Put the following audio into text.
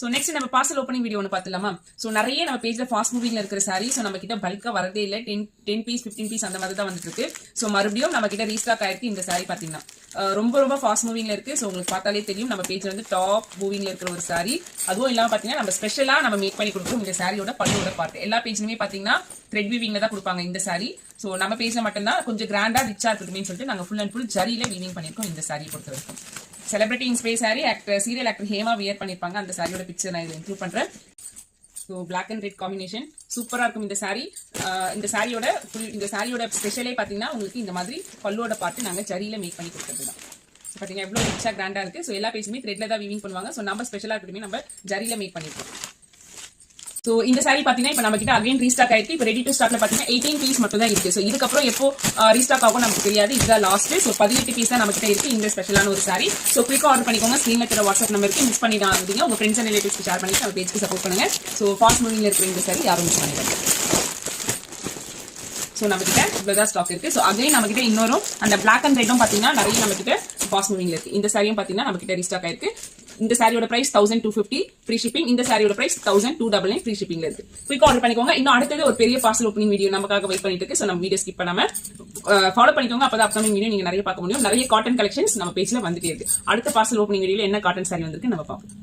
So next நம்ம parcel opening video ஒன்று பார்த்துலாமா. So நிறைய நம்ம பேஜ்ல ஃபாஸ்ட் மூவிங்ல இருக்கிற சாரி. ஸோ நம்ம கிட்ட பல்கா வரதே இல்லை. 10 பீஸ் 15 பீஸ் அந்த மாதிரி தான் வந்துட்டு இருக்கு. ஸோ மறுபடியும் நம்ம கிட்ட ரீஸ்டாக் ஆயிருக்கு இந்த சாரி. பாத்தீங்கன்னா ரொம்ப ஃபாஸ்ட் மூவிங்ல இருக்கு. ஸோ உங்களுக்கு பார்த்தாலே தெரியும் நம்ம பேஜ்ல வந்து டாப் மூவிங்ல இருக்கிற ஒரு சாரி. அதுவும் இல்லாம பாத்தீங்கன்னா நம்ம ஸ்பெஷலா நம்ம மேக் பண்ணி கொடுக்குறோம் இந்த சாரியோட பல்லுவோட பார்ட். எல்லா பேஜ்லயுமே பாத்தீங்கன்னா த்ரெட் வீவிங்ல தான் கொடுப்பாங்க இந்த சாரி. ஸோ நம்ம பேஜ்ல மட்டும்தான் கொஞ்சம் கிராண்டா ரிச்சா இருக்கட்டுமே சொல்லிட்டு நாங்க ஃபுல் அண்ட் ஃபுல் ஜரியில வீவிங் பண்ணிருக்கோம் இந்த சாரி பொறுத்த வரைக்கும். Celebrity inspire sari, serial actor Hema wear பண்ணிருப்பாங்க. அந்த சாரியோட பிக்சர் நான் இதில் இன்க்ளூட் பண்றேன். So black and red combination சூப்பரா இருக்கும் இந்த சாரி. இந்த சாரியோட ஸ்பெஷலே பாத்தீங்கன்னா உங்களுக்கு இந்த மாதிரி பல்லுவோட பார்த்து நாங்க ஜரியில மேக் பண்ணி கொடுத்தது தான். பாத்தீங்கன்னா எவ்வளவு ரிச்சா கிராண்டா இருக்கு. ஸோ எல்லா பேஜுமே த்ரெட்ல தான் வீவிங் பண்ணுவாங்க. ஸோ நம்ம ஸ்பெஷலா இருக்கட்டுமே நம்ம ஜரியில மேக் பண்ணிருக்கோம். ஸோ இந்த சாரி பாத்தீங்கன்னா இப்போ நம்ம கிட்ட அகைன் ரீஸ்டாக் ஆயிருக்கு. இப்போ ரெடி டு ஸ்டாக்ல பாத்தீங்கன்னா 18 பீஸ் மட்டும் தான் இருக்கு. ஸோ இதுக்கப்புறம் எப்போ ரீஸ்டாக் ஆகும் நமக்கு தெரியாது. இதுதான் லாஸ்ட். ஸோ 18 பீஸ் தான் நம்ம கிட்ட இருக்கு இந்த ஸ்பெஷலான ஒரு சாரி. ஸோ குயிக்கா ஆர்டர் பண்ணிக்கோங்க. ஸ்கிரீன்ல இருக்கிற வாட்ஸ்அப் நம்பருக்கு மிஸ் பண்ணி தான் இருந்தீங்க. உங்க ஃப்ரெண்ட்ஸ் அண்ட் ரிலேட்டிவ்ஸ்க்கு ஷேர் பண்ணி நம்ம பேஜ்க்கு சப்போர்ட் பண்ணுங்க. ஸோ ஃபாஸ்ட் மூவிங்ல இருக்கிற இந்த சாரி யாரும் மிஸ் பண்ணிடுங்க. ஸோ நம்ம கிட்ட இவ்வளவுதான் ஸ்டாக் இருக்கு. ஸோ அகைன் நம்ம கிட்ட இன்னொரு அந்த பிளாக் அண்ட் ரெட்டும் பாத்தீங்கன்னா நிறைய நம்ம கிட்ட ஃபாஸ்ட் மூவிங்ல இருக்கு. இந்த சாரியும் பாத்தீங்கன்னா நம்ம கிட்ட ரீஸ்டாக் ஆயிருக்கு. இந்த சாரியோட பிரைஸ் 1250 ஃப்ரீ ஷிப்பிங். இந்த சாரியோட பிரைஸ் 1299 ஃப்ரீ ஷிப்பிங்ல இருக்கு. குயிக்கா ஆர்டர் பண்ணிக்கோங்க. இன்னும் அடுத்தது ஒரு பெரிய பார்சல் ஓப்பனிங் வீடியோ நமக்காக வெயிட் பண்ணிட்டு இருக்கு. ஸோ நம்ம வீடியோ ஸ்கிப் பண்ணாம ஃபாலோ பண்ணிக்கோங்க. அப்பதான் அப்கமிங் வீடியோ நீங்க நிறைய பார்க்க முடியும். நிறைய காட்டன் கலெக்ஷன்ஸ் நம்ம பேஜ்ல வந்துட்டே இருக்கு. அடுத்த பார்சல் ஓப்பனிங் வீடியோல என்ன காட்டன் சாரி வந்திருக்கு நம்ம பார்ப்போம்.